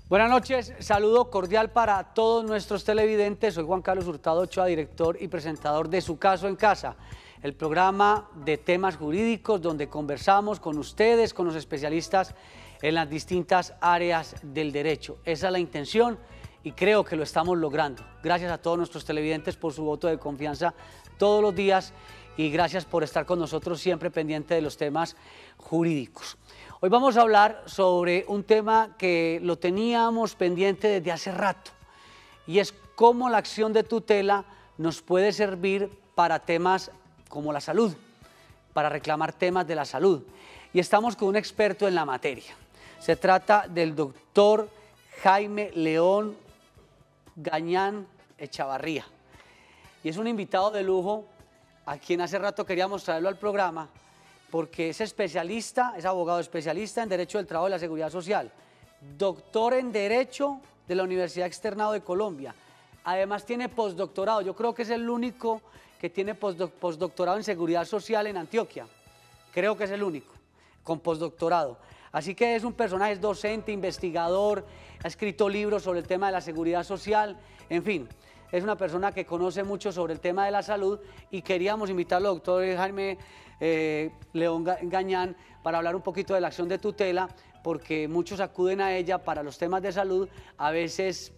Buenas noches, saludo cordial para todos nuestros televidentes. Soy Juan Carlos Hurtado Ochoa, director y presentador de Su Caso en Casa, el programa de temas jurídicos donde conversamos con ustedes, con los especialistas en las distintas áreas del derecho. Esa es la intención y creo que lo estamos logrando. Gracias a todos nuestros televidentes por su voto de confianza todos los días y gracias por estar con nosotros siempre pendiente de los temas jurídicos. Hoy vamos a hablar sobre un tema que lo teníamos pendiente desde hace rato y es cómo la acción de tutela nos puede servir para temas como la salud, para reclamar temas de la salud. Y estamos con un experto en la materia. Se trata del doctor Jaime León Gañán Echavarría. Y es un invitado de lujo a quien hace rato queríamos traerlo al programa porque es especialista, es abogado especialista en Derecho del Trabajo y la Seguridad Social, doctor en Derecho de la Universidad Externado de Colombia. Además tiene postdoctorado, yo creo que es el único que tiene postdoctorado en Seguridad Social en Antioquia. Creo que es el único, con postdoctorado. Así que es un personaje, es docente, investigador, ha escrito libros sobre el tema de la seguridad social, en fin. Es una persona que conoce mucho sobre el tema de la salud y queríamos invitarlo, doctor Jaime León Gañán, para hablar un poquito de la acción de tutela, porque muchos acuden a ella para los temas de salud, a veces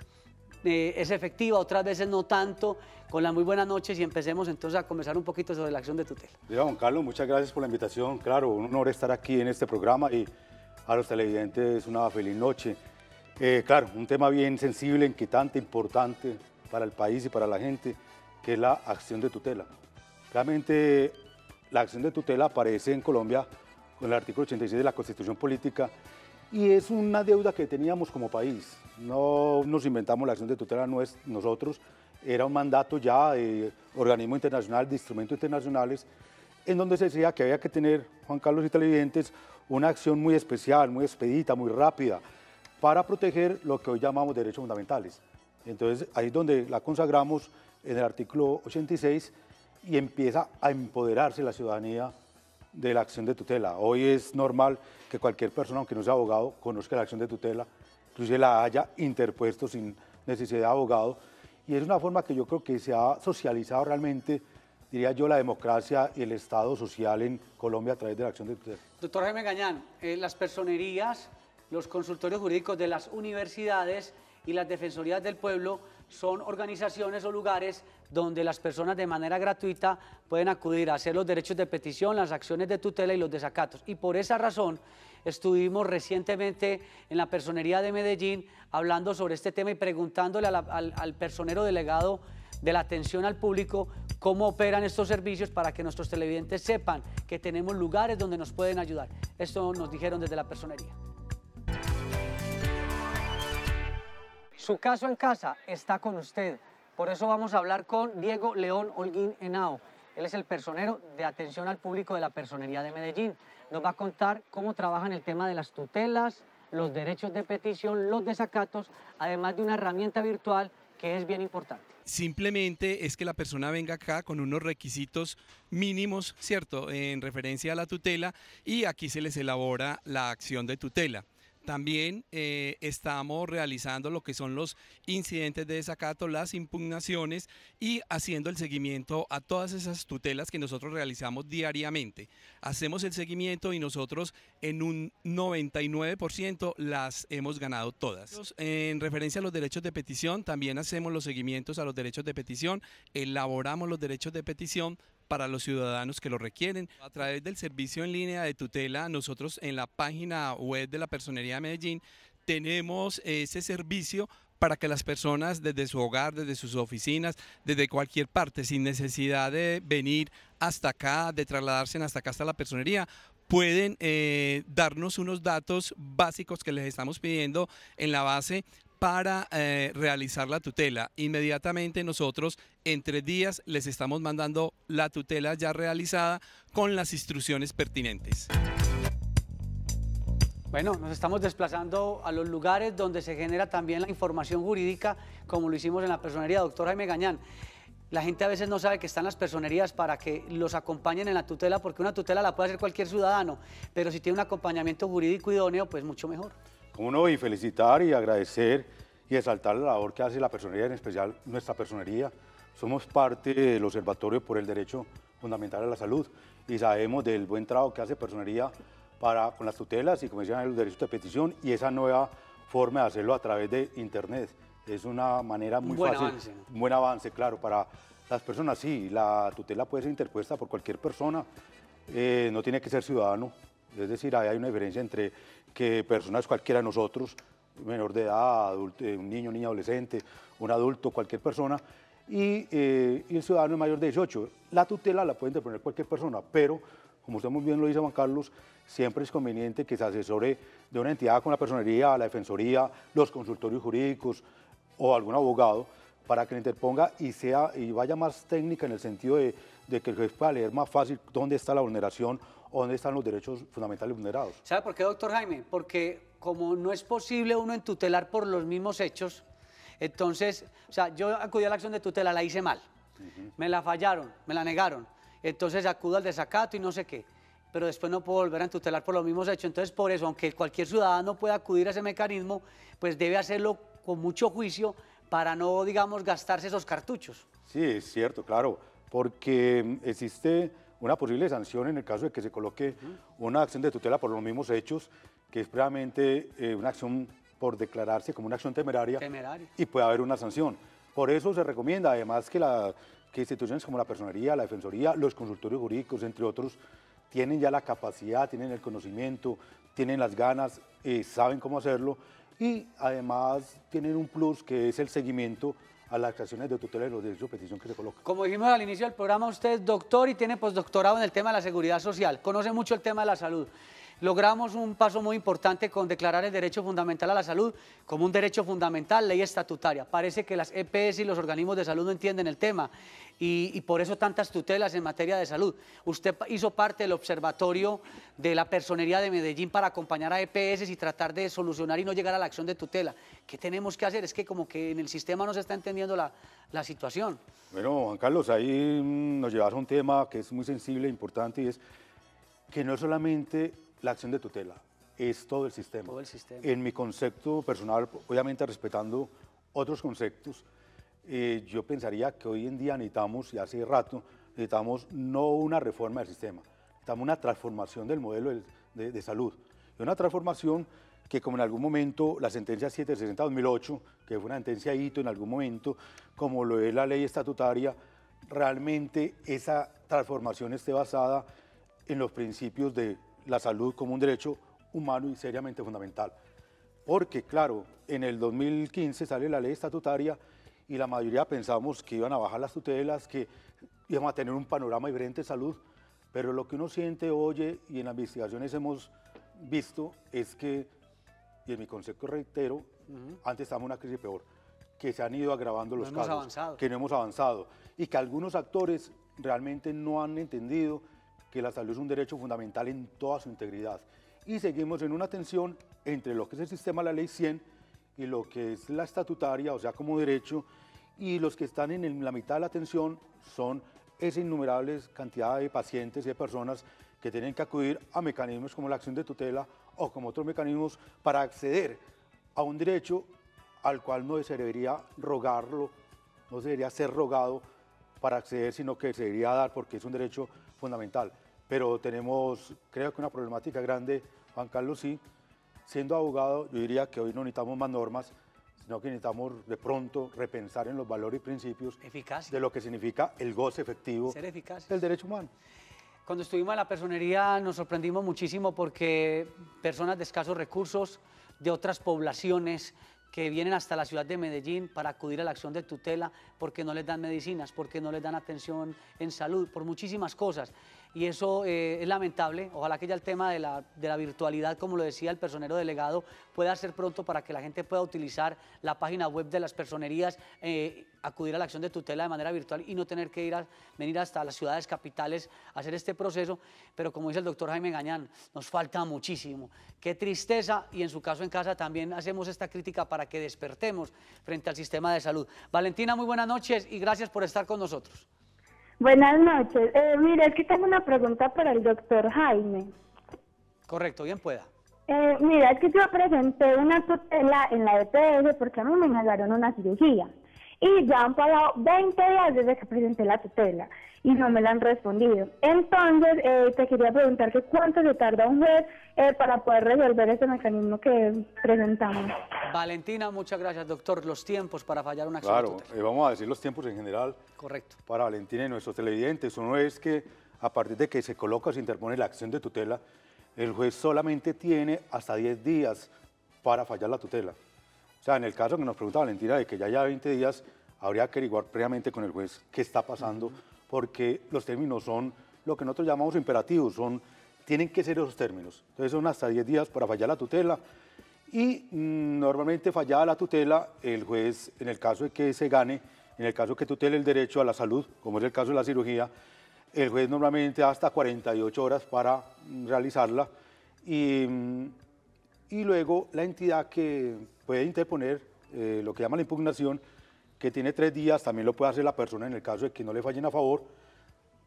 es efectiva, otras veces no tanto. Con las muy buenas noches y empecemos entonces a conversar un poquito sobre la acción de tutela. Juan Carlos, muchas gracias por la invitación. Claro, un honor estar aquí en este programa y a los televidentes una feliz noche. Claro, un tema bien sensible, inquietante, importante para el país y para la gente, que es la acción de tutela. Realmente la acción de tutela aparece en Colombia con el artículo 86 de la Constitución Política y es una deuda que teníamos como país. No nos inventamos la acción de tutela nosotros, era un mandato ya de organismo internacional, de instrumentos internacionales, en donde se decía que había que tener, Juan Carlos y televidentes, una acción muy especial, muy expedita, muy rápida, para proteger lo que hoy llamamos derechos fundamentales. Entonces ahí es donde la consagramos en el artículo 86 y empieza a empoderarse la ciudadanía de la acción de tutela. Hoy es normal que cualquier persona, aunque no sea abogado, conozca la acción de tutela, inclusive la haya interpuesto sin necesidad de abogado, y es una forma que yo creo que se ha socializado realmente, diría yo, la democracia y el Estado social en Colombia a través de la acción de tutela. Doctor Jaime Gañán, las personerías, los consultorios jurídicos de las universidades y las defensorías del pueblo son organizaciones o lugares donde las personas de manera gratuita pueden acudir a hacer los derechos de petición, las acciones de tutela y los desacatos. Y por esa razón estuvimos recientemente en la personería de Medellín hablando sobre este tema y preguntándole al personero delegado de la atención al público cómo operan estos servicios para que nuestros televidentes sepan que tenemos lugares donde nos pueden ayudar. Esto nos dijeron desde la personería. Su Caso en Casa está con usted. Por eso vamos a hablar con Diego León Holguín Henao. Él es el personero de atención al público de la Personería de Medellín. Nos va a contar cómo trabajan el tema de las tutelas, los derechos de petición, los desacatos, además de una herramienta virtual que es bien importante. Simplemente es que la persona venga acá con unos requisitos mínimos, ¿cierto?, en referencia a la tutela, y aquí se les elabora la acción de tutela. También estamos realizando lo que son los incidentes de desacato, las impugnaciones y haciendo el seguimiento a todas esas tutelas que nosotros realizamos diariamente. Hacemos el seguimiento y nosotros en un 99% las hemos ganado todas. En referencia a los derechos de petición, también hacemos los seguimientos a los derechos de petición, elaboramos los derechos de petición para los ciudadanos que lo requieren. A través del servicio en línea de tutela, nosotros en la página web de la Personería de Medellín tenemos ese servicio para que las personas desde su hogar, desde sus oficinas, desde cualquier parte, sin necesidad de venir hasta acá, de trasladarse hasta acá, hasta la personería, pueden darnos unos datos básicos que les estamos pidiendo en la base para realizar la tutela. Inmediatamente nosotros en 3 días les estamos mandando la tutela ya realizada con las instrucciones pertinentes. Bueno, nos estamos desplazando a los lugares donde se genera también la información jurídica, como lo hicimos en la personería. Doctor Jaime Gañán, la gente a veces no sabe que están las personerías para que los acompañen en la tutela, porque una tutela la puede hacer cualquier ciudadano, pero si tiene un acompañamiento jurídico idóneo, pues mucho mejor. Cómo no, y felicitar y agradecer y exaltar la labor que hace la personería, en especial nuestra personería. Somos parte del Observatorio por el Derecho Fundamental a la Salud y sabemos del buen trabajo que hace personería con las tutelas y, como decían, los derechos de petición, y esa nueva forma de hacerlo a través de Internet. Es una manera muy fácil. Avance. Un buen avance, claro, para las personas. Sí, la tutela puede ser interpuesta por cualquier persona, no tiene que ser ciudadano. Es decir, ahí hay una diferencia entre que personas cualquiera de nosotros, menor de edad, adulto, un niño, niña, adolescente, un adulto, cualquier persona, y el ciudadano mayor de 18. La tutela la puede interponer cualquier persona, pero, como usted muy bien lo dice, Juan Carlos, siempre es conveniente que se asesore de una entidad con la personería, la defensoría, los consultorios jurídicos o algún abogado, para que le interponga y vaya más técnica en el sentido de que el juez pueda leer más fácil dónde está la vulneración o dónde están los derechos fundamentales vulnerados. ¿Sabe por qué, doctor Jaime? Porque como no es posible uno entutelar por los mismos hechos, entonces, o sea, yo acudí a la acción de tutela, la hice mal, me la fallaron, me la negaron, entonces acudo al desacato y no sé qué, pero después no puedo volver a entutelar por los mismos hechos. Entonces, por eso, aunque cualquier ciudadano pueda acudir a ese mecanismo, pues debe hacerlo con mucho juicio para no, digamos, gastarse esos cartuchos. Sí, es cierto, claro, porque existe una posible sanción en el caso de que se coloque una acción de tutela por los mismos hechos, que es previamente una acción por declararse como una acción temeraria. Y puede haber una sanción. Por eso se recomienda, además, que instituciones como la personería, la defensoría, los consultorios jurídicos, entre otros, tienen ya la capacidad, tienen el conocimiento, tienen las ganas, saben cómo hacerlo, y además tienen un plus que es el seguimiento a las acciones de tutela y los derechos de petición que se colocan. Como dijimos al inicio del programa, usted es doctor y tiene postdoctorado en el tema de la seguridad social, conoce mucho el tema de la salud. Logramos un paso muy importante con declarar el derecho fundamental a la salud como un derecho fundamental, ley estatutaria. Parece que las EPS y los organismos de salud no entienden el tema y por eso tantas tutelas en materia de salud. Usted hizo parte del observatorio de la personería de Medellín para acompañar a EPS y tratar de solucionar y no llegar a la acción de tutela. ¿Qué tenemos que hacer? Es que como que en el sistema no se está entendiendo la situación. Bueno, Juan Carlos, ahí nos llevas a un tema que es muy sensible e importante, y es que no es solamente la acción de tutela, es todo el sistema. Todo el sistema. En mi concepto personal, obviamente respetando otros conceptos, yo pensaría que hoy en día necesitamos, y hace rato, necesitamos no una reforma del sistema, necesitamos una transformación del modelo de salud. Y una transformación que, como en algún momento la sentencia 760-2008, que fue una sentencia hito en algún momento, como lo es la ley estatutaria, realmente esa transformación esté basada en los principios de la salud como un derecho humano y seriamente fundamental. Porque, claro, en el 2015 sale la ley estatutaria y la mayoría pensamos que iban a bajar las tutelas, que íbamos a tener un panorama diferente de salud, pero lo que uno siente, oye, y en las investigaciones hemos visto, es que, y en mi concepto reitero, antes estábamos en una crisis peor, que se han ido agravando los casos, que no hemos avanzado, y que algunos actores realmente no han entendido que la salud es un derecho fundamental en toda su integridad. Y seguimos en una tensión entre lo que es el sistema de la ley 100 y lo que es la estatutaria, o sea, como derecho, y los que están en la mitad de la tensión son esa innumerables cantidad de pacientes y de personas que tienen que acudir a mecanismos como la acción de tutela o como otros mecanismos para acceder a un derecho al cual no se debería rogarlo, no se debería ser rogado para acceder, sino que se debería dar porque es un derecho fundamental. Pero tenemos, creo que una problemática grande, Juan Carlos, sí. Siendo abogado, yo diría que hoy no necesitamos más normas, sino que necesitamos de pronto repensar en los valores y principios de lo que significa el goce efectivo del derecho humano. Cuando estuvimos en la personería nos sorprendimos muchísimo porque personas de escasos recursos, de otras poblaciones, que vienen hasta la ciudad de Medellín para acudir a la acción de tutela porque no les dan medicinas, porque no les dan atención en salud, por muchísimas cosas. Y eso es lamentable. Ojalá que ya el tema de la virtualidad, como lo decía el personero delegado, pueda ser pronto para que la gente pueda utilizar la página web de las personerías, acudir a la acción de tutela de manera virtual y no tener que venir hasta las ciudades capitales a hacer este proceso. Pero como dice el doctor Jaime Gañán, nos falta muchísimo. Qué tristeza, y en su caso en casa también hacemos esta crítica para que despertemos frente al sistema de salud. Valentina, muy buenas noches y gracias por estar con nosotros. Buenas noches. Mira, es que tengo una pregunta para el doctor Jaime. Correcto, bien pueda. Mira, es que yo presenté una tutela en la EPS porque a mí me negaron una cirugía. Y ya han pasado 20 días desde que presenté la tutela y no me la han respondido. Entonces, te quería preguntar que cuánto se tarda un juez para poder resolver este mecanismo que presentamos. Valentina, muchas gracias, doctor. Los tiempos para fallar una acción de Claro, tutela. vamos a decir los tiempos en general. Correcto. Para Valentina y nuestros televidentes. Uno es que a partir de que se coloca o se interpone la acción de tutela, el juez solamente tiene hasta 10 días para fallar la tutela. O sea, en el caso que nos pregunta Valentina de que ya haya 20 días, habría que averiguar previamente con el juez qué está pasando, porque los términos son lo que nosotros llamamos imperativos, tienen que ser esos términos. Entonces son hasta 10 días para fallar la tutela y normalmente fallada la tutela, el juez, en el caso de que se gane, en el caso que tutele el derecho a la salud, como es el caso de la cirugía, el juez normalmente da hasta 48 horas para realizarla y luego la entidad que puede interponer lo que llama la impugnación, que tiene 3 días, también lo puede hacer la persona en el caso de que no le fallen a favor.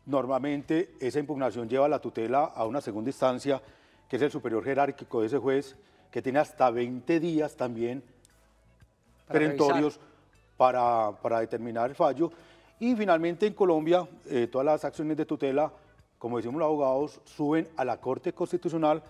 Normalmente esa impugnación lleva la tutela a una segunda instancia, que es el superior jerárquico de ese juez, que tiene hasta 20 días también perentorios para determinar el fallo. Y finalmente en Colombia, todas las acciones de tutela, como decimos los abogados, suben a la Corte Constitucional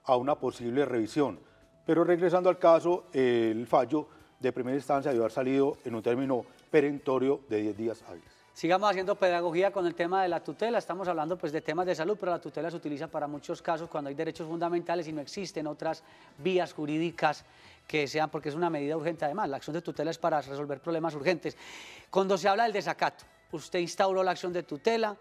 a una posible revisión. Pero regresando al caso, el fallo de primera instancia debe haber salido en un término perentorio de 10 días hábiles. Sigamos haciendo pedagogía con el tema de la tutela. Estamos hablando pues de temas de salud, pero la tutela se utiliza para muchos casos cuando hay derechos fundamentales y no existen otras vías jurídicas que sean, porque es una medida urgente además. La acción de tutela es para resolver problemas urgentes. Cuando se habla del desacato, usted instauró la acción de tutela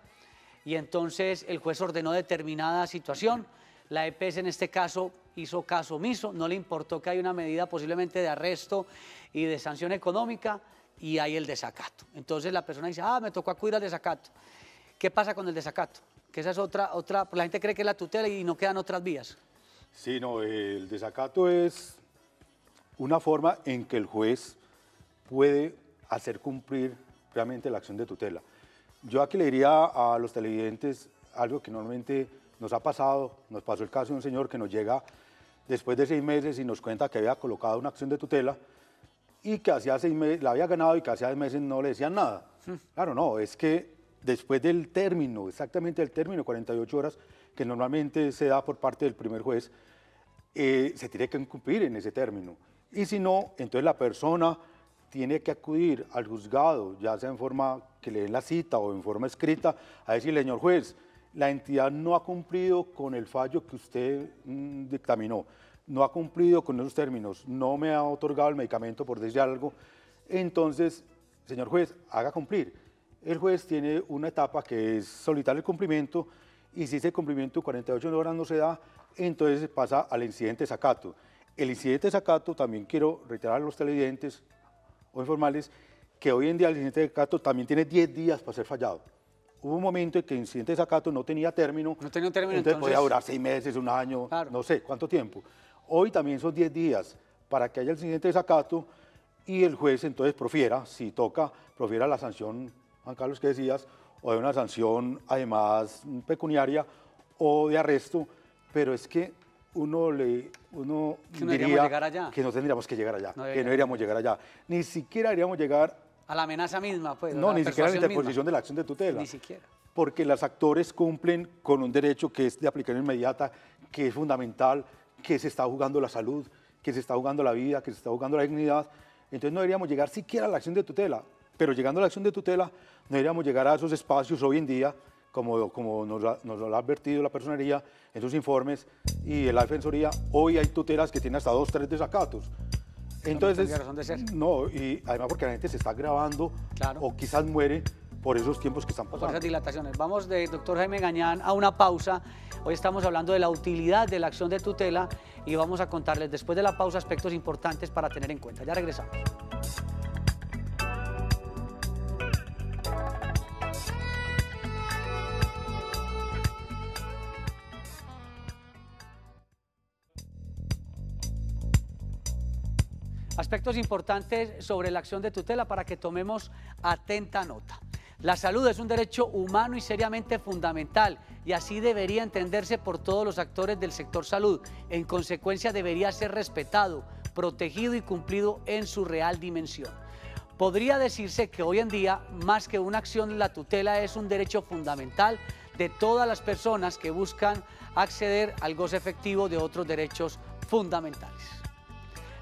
y entonces el juez ordenó determinada situación. La EPS en este caso hizo caso omiso, no le importó que hay una medida posiblemente de arresto y de sanción económica, y hay el desacato. Entonces la persona dice, me tocó acudir al desacato. ¿Qué pasa con el desacato? Que esa es otra, la gente cree que es la tutela y no quedan otras vías. Sí, no, el desacato es una forma en que el juez puede hacer cumplir realmente la acción de tutela. Yo aquí le diría a los televidentes algo que normalmente nos ha pasado, nos pasó el caso de un señor que nos llega después de 6 meses y nos cuenta que había colocado una acción de tutela y que hacía 6 meses, la había ganado y que hacía 6 meses no le decían nada. Claro, no, es que después del término, exactamente el término, 48 horas, que normalmente se da por parte del primer juez, se tiene que cumplir en ese término. Y si no, entonces la persona tiene que acudir al juzgado, ya sea en forma que le den la cita o en forma escrita, a decirle, señor juez, la entidad no ha cumplido con el fallo que usted dictaminó, no ha cumplido con esos términos, no me ha otorgado el medicamento por decir algo, entonces, señor juez, haga cumplir. El juez tiene una etapa que es solicitar el cumplimiento y si ese cumplimiento 48 horas no se da, entonces pasa al incidente de desacato. El incidente de desacato, también quiero reiterar a los televidentes o informales, que hoy en día el incidente de desacato también tiene 10 días para ser fallado. Hubo un momento en que el incidente de desacato no tenía término, entonces podía durar 6 meses, 1 año, claro, no sé cuánto tiempo. Hoy también son 10 días para que haya el incidente de desacato y el juez entonces profiera, si toca, profiera la sanción, Juan Carlos, que decías, o de una sanción además pecuniaria o de arresto, pero es que uno diría que no tendríamos que llegar allá, que no deberíamos llegar allá. Ni siquiera deberíamos llegar a la amenaza misma, pues. No, ni siquiera a la interposición de la acción de tutela. Ni siquiera. Porque los actores cumplen con un derecho que es de aplicación inmediata, que es fundamental, que se está jugando la salud, que se está jugando la vida, que se está jugando la dignidad. Entonces no deberíamos llegar siquiera a la acción de tutela. Pero llegando a la acción de tutela, no deberíamos llegar a esos espacios hoy en día, como nos lo ha advertido la personería en sus informes y la defensoría. Hoy hay tutelas que tienen hasta 2, 3 desacatos. Entonces, razón de ser. No, y además porque la gente se está agravando, claro, o quizás muere por esos tiempos que están pasando. Por esas dilataciones. Vamos de doctor Jaime Gañán a una pausa. Hoy estamos hablando de la utilidad de la acción de tutela y vamos a contarles después de la pausa aspectos importantes para tener en cuenta. Ya regresamos. Aspectos importantes sobre la acción de tutela para que tomemos atenta nota. La salud es un derecho humano y seriamente fundamental, y así debería entenderse por todos los actores del sector salud. En consecuencia, debería ser respetado, protegido y cumplido en su real dimensión. Podría decirse que hoy en día, más que una acción, la tutela es un derecho fundamental de todas las personas que buscan acceder al goce efectivo de otros derechos fundamentales.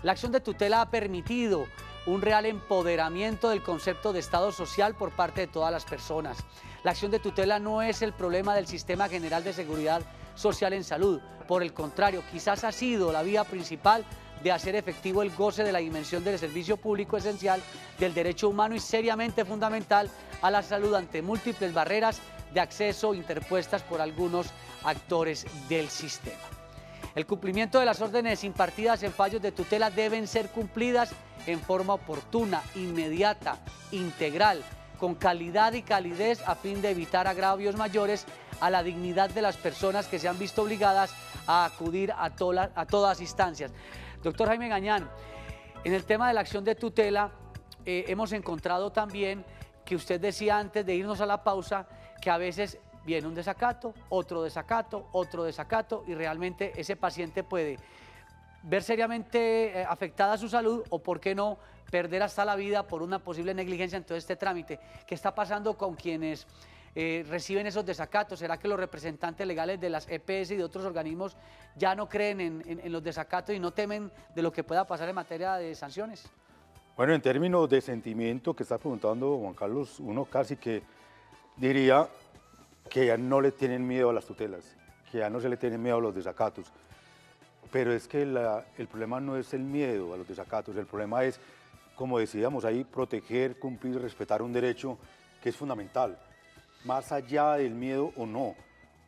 La acción de tutela ha permitido un real empoderamiento del concepto de Estado social por parte de todas las personas. La acción de tutela no es el problema del Sistema General de Seguridad Social en Salud. Por el contrario, quizás ha sido la vía principal de hacer efectivo el goce de la dimensión del servicio público esencial del derecho humano y seriamente fundamental a la salud ante múltiples barreras de acceso interpuestas por algunos actores del sistema. El cumplimiento de las órdenes impartidas en fallos de tutela deben ser cumplidas en forma oportuna, inmediata, integral, con calidad y calidez a fin de evitar agravios mayores a la dignidad de las personas que se han visto obligadas a acudir a todas instancias. Doctor Jaime Gañán, en el tema de la acción de tutela hemos encontrado también que usted decía antes de irnos a la pausa que a veces viene un desacato, otro desacato y realmente ese paciente puede ver seriamente afectada su salud o, por qué no, perder hasta la vida por una posible negligencia en todo este trámite. ¿Qué está pasando con quienes reciben esos desacatos? ¿Será que los representantes legales de las EPS y de otros organismos ya no creen en los desacatos y no temen de lo que pueda pasar en materia de sanciones? Bueno, en términos de sentimiento que está preguntando Juan Carlos, uno casi que diría que ya no le tienen miedo a las tutelas, que ya no se le tienen miedo a los desacatos. Pero es que el problema no es el miedo a los desacatos, el problema es, como decíamos ahí, proteger, cumplir, respetar un derecho que es fundamental. Más allá del miedo o no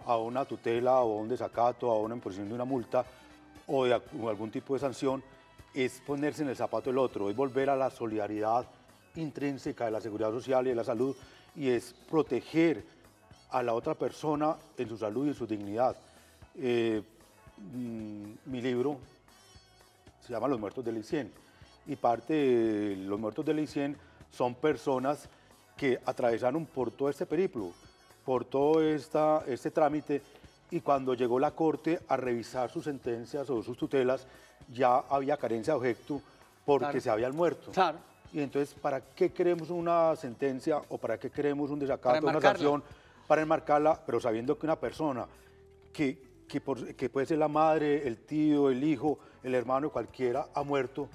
a una tutela o a un desacato, a una imposición de una multa o de algún tipo de sanción, es ponerse en el zapato del otro, es volver a la solidaridad intrínseca de la seguridad social y de la salud, y es proteger a la otra persona en su salud y en su dignidad. Mi libro se llama Los Muertos del ICIEN, y parte de los muertos del ICIEN son personas que atravesaron por todo este periplo, por todo este trámite, y cuando llegó la Corte a revisar sus sentencias o sus tutelas, ya había carencia de objeto porque Claro. se habían muerto. Claro. Y entonces, ¿para qué queremos una sentencia o para qué queremos un desacato, Para una enmarcarla. sanción? Para enmarcarla, pero sabiendo que una persona que puede ser la madre, el tío, el hijo, el hermano, cualquiera, ha muerto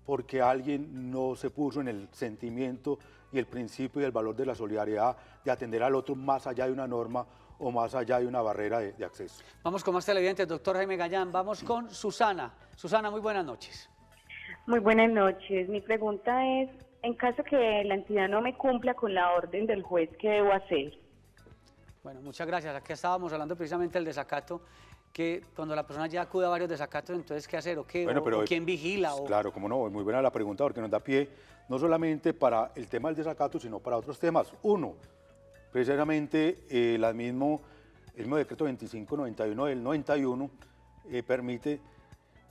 porque alguien no se puso en el sentimiento y el principio y el valor de la solidaridad, de atender al otro más allá de una norma o más allá de una barrera de acceso. Vamos con más televidentes, doctor Jaime Gañán. Vamos con Susana. Susana, muy buenas noches. Muy buenas noches. Mi pregunta es, en caso que la entidad no me cumpla con la orden del juez, ¿qué debo hacer? Bueno, muchas gracias. Aquí estábamos hablando precisamente del desacato, que cuando la persona ya acude a varios desacatos, entonces, ¿qué hacer? ¿O qué? Bueno, pero ¿O quién vigila? O... Claro, cómo no, muy buena la pregunta porque nos da pie no solamente para el tema del desacato, sino para otros temas. Uno, precisamente el mismo decreto 2591 del 91 permite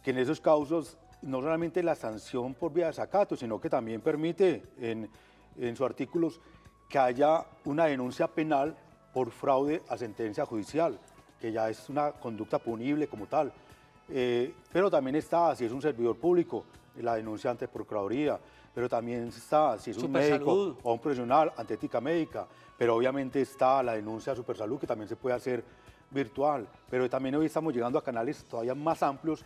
que en esos casos no solamente la sanción por vía de desacato, sino que también permite en sus artículos que haya una denuncia penal por fraude a sentencia judicial, que ya es una conducta punible como tal. Pero también está, si es un servidor público, la denuncia ante Procuraduría, pero también está, si es un médico o un profesional, ante ética médica, pero obviamente está la denuncia a Supersalud, que también se puede hacer virtual, pero también hoy estamos llegando a canales todavía más amplios,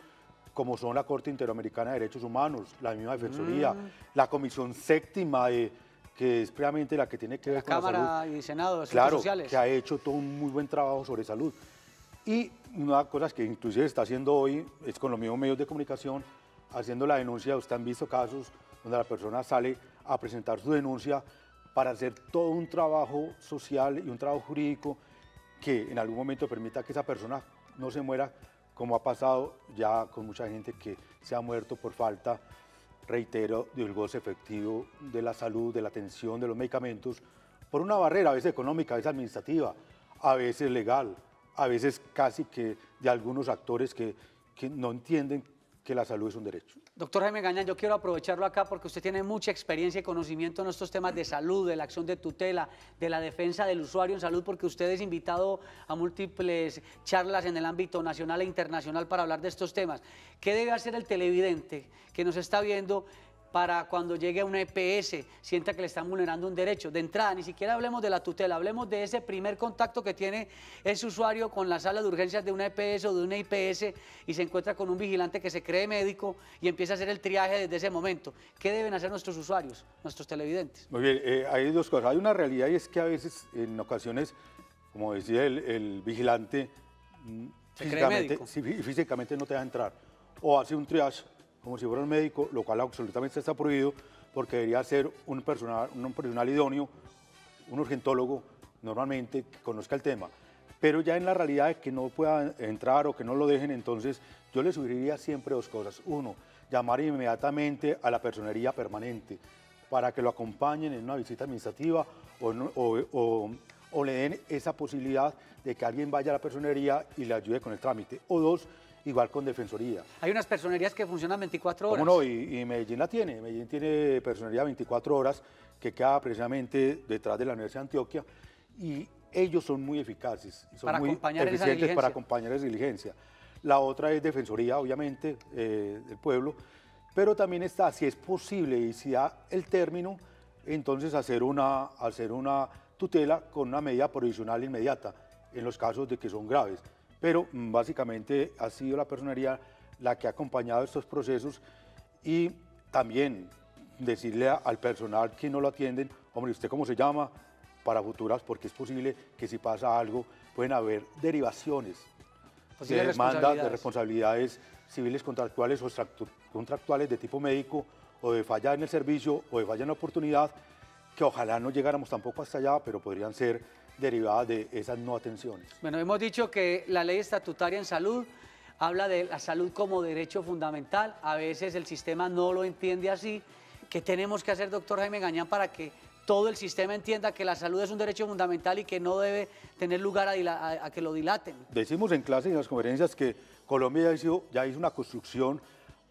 como son la Corte Interamericana de Derechos Humanos, la misma Defensoría, la Comisión Séptima, que es precisamente la que tiene que ver con la salud. La Cámara y Senado de Asuntos Claro, Sociales. que ha hecho todo un muy buen trabajo sobre salud. Y una de las cosas que inclusive está haciendo hoy es con los mismos medios de comunicación, haciendo la denuncia. Usted han visto casos donde la persona sale a presentar su denuncia para hacer todo un trabajo social y un trabajo jurídico que en algún momento permita que esa persona no se muera, como ha pasado ya con mucha gente que se ha muerto por falta, reitero, del goce efectivo de la salud, de la atención, de los medicamentos, por una barrera a veces económica, a veces administrativa, a veces legal, a veces casi que de algunos actores que no entienden que la salud es un derecho. Doctor Jaime Gañán, yo quiero aprovecharlo acá porque usted tiene mucha experiencia y conocimiento en estos temas de salud, de la acción de tutela, de la defensa del usuario en salud, porque usted es invitado a múltiples charlas en el ámbito nacional e internacional para hablar de estos temas. ¿Qué debe hacer el televidente que nos está viendo para cuando llegue a una EPS sienta que le están vulnerando un derecho? De entrada, ni siquiera hablemos de la tutela, hablemos de ese primer contacto que tiene ese usuario con la sala de urgencias de una EPS o de una IPS y se encuentra con un vigilante que se cree médico y empieza a hacer el triaje desde ese momento. ¿Qué deben hacer nuestros usuarios, nuestros televidentes? Muy bien, hay dos cosas. Hay una realidad y es que a veces, en ocasiones, como decía el vigilante, físicamente no te deja entrar o hace un triage como si fuera un médico, lo cual absolutamente está prohibido porque debería ser un personal idóneo, un urgentólogo normalmente que conozca el tema. Pero ya en la realidad de que no pueda entrar o que no lo dejen, entonces yo le sugeriría siempre dos cosas. Uno, llamar inmediatamente a la personería permanente para que lo acompañen en una visita administrativa o le den esa posibilidad de que alguien vaya a la personería y le ayude con el trámite. O dos, igual con defensoría. Hay unas personerías que funcionan 24 horas. ¿Cómo no? Y Medellín la tiene. Medellín tiene personería 24 horas que queda precisamente detrás de la Universidad de Antioquia y ellos son muy eficaces, son para muy eficientes para acompañar esa diligencia. La otra es defensoría, obviamente, del pueblo, pero también está, si es posible y si da el término, entonces hacer una tutela con una medida provisional inmediata en los casos de que son graves. Pero básicamente ha sido la personería la que ha acompañado estos procesos y también decirle al personal que no lo atienden, hombre, ¿usted cómo se llama? Para futuras, porque es posible que si pasa algo pueden haber derivaciones de demandas, de responsabilidades civiles contractuales o contractuales de tipo médico o de falla en el servicio o de falla en la oportunidad, que ojalá no llegáramos tampoco hasta allá, pero podrían ser derivadas de esas no atenciones. Bueno, hemos dicho que la ley estatutaria en salud habla de la salud como derecho fundamental. A veces el sistema no lo entiende así. ¿Qué tenemos que hacer, doctor Jaime Gañán, para que todo el sistema entienda que la salud es un derecho fundamental y que no debe tener lugar a que lo dilaten? Decimos en clase y en las conferencias que Colombia ya hizo una construcción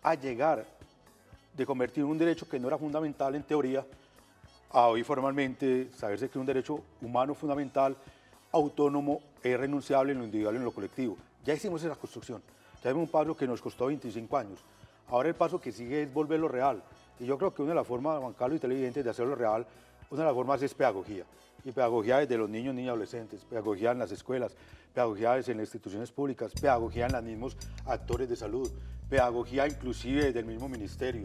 a llegar de convertir un derecho que no era fundamental en teoría a hoy formalmente saberse que es un derecho humano fundamental, autónomo e irrenunciable en lo individual y en lo colectivo. Ya hicimos esa construcción, ya vimos un paso que nos costó 25 años. Ahora el paso que sigue es volverlo real. Y yo creo que una de las formas, Juan Carlos y televidentes, de hacerlo real, una de las formas es pedagogía. Y pedagogía desde los niños, niñas y adolescentes, pedagogía en las escuelas, pedagogía en las instituciones públicas, pedagogía en los mismos actores de salud, pedagogía inclusive del mismo ministerio,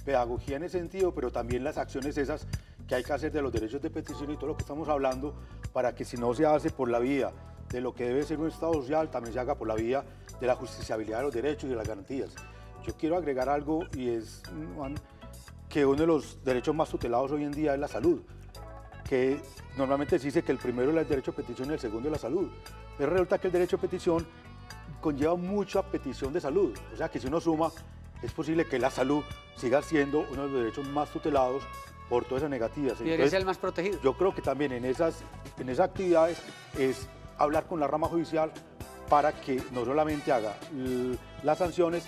pedagogía en ese sentido, pero también las acciones esas que hay que hacer de los derechos de petición y todo lo que estamos hablando, para que si no se hace por la vía de lo que debe ser un Estado social, también se haga por la vía de la justiciabilidad de los derechos y de las garantías. Yo quiero agregar algo y es que uno de los derechos más tutelados hoy en día es la salud, que normalmente se dice que el primero es el derecho a petición y el segundo es la salud, pero resulta que el derecho a petición conlleva mucha petición de salud, o sea que si uno suma, es posible que la salud siga siendo uno de los derechos más tutelados por todas esas negativas. Y debería ser el más protegido. Yo creo que también en esas actividades es hablar con la rama judicial para que no solamente haga las sanciones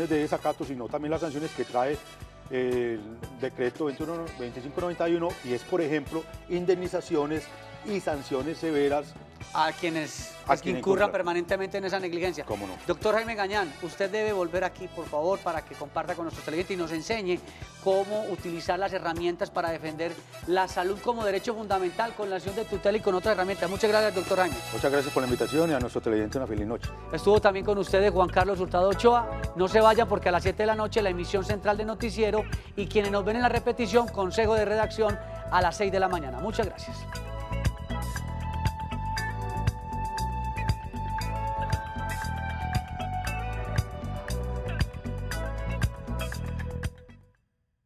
de desacato, sino también las sanciones que trae el decreto 2591 y es, por ejemplo, indemnizaciones y sanciones severas a quienes incurran permanentemente en esa negligencia. ¿Cómo no? Doctor Jaime Gañán, usted debe volver aquí, por favor, para que comparta con nuestros televidentes y nos enseñe cómo utilizar las herramientas para defender la salud como derecho fundamental con la acción de tutela y con otras herramientas. Muchas gracias, doctor Jaime. Muchas gracias por la invitación y a nuestros televidentes una feliz noche. Estuvo también con ustedes Juan Carlos Hurtado Ochoa. No se vaya porque a las 7 de la noche la emisión central de Noticiero y quienes nos ven en la repetición, consejo de redacción a las 6 de la mañana. Muchas gracias.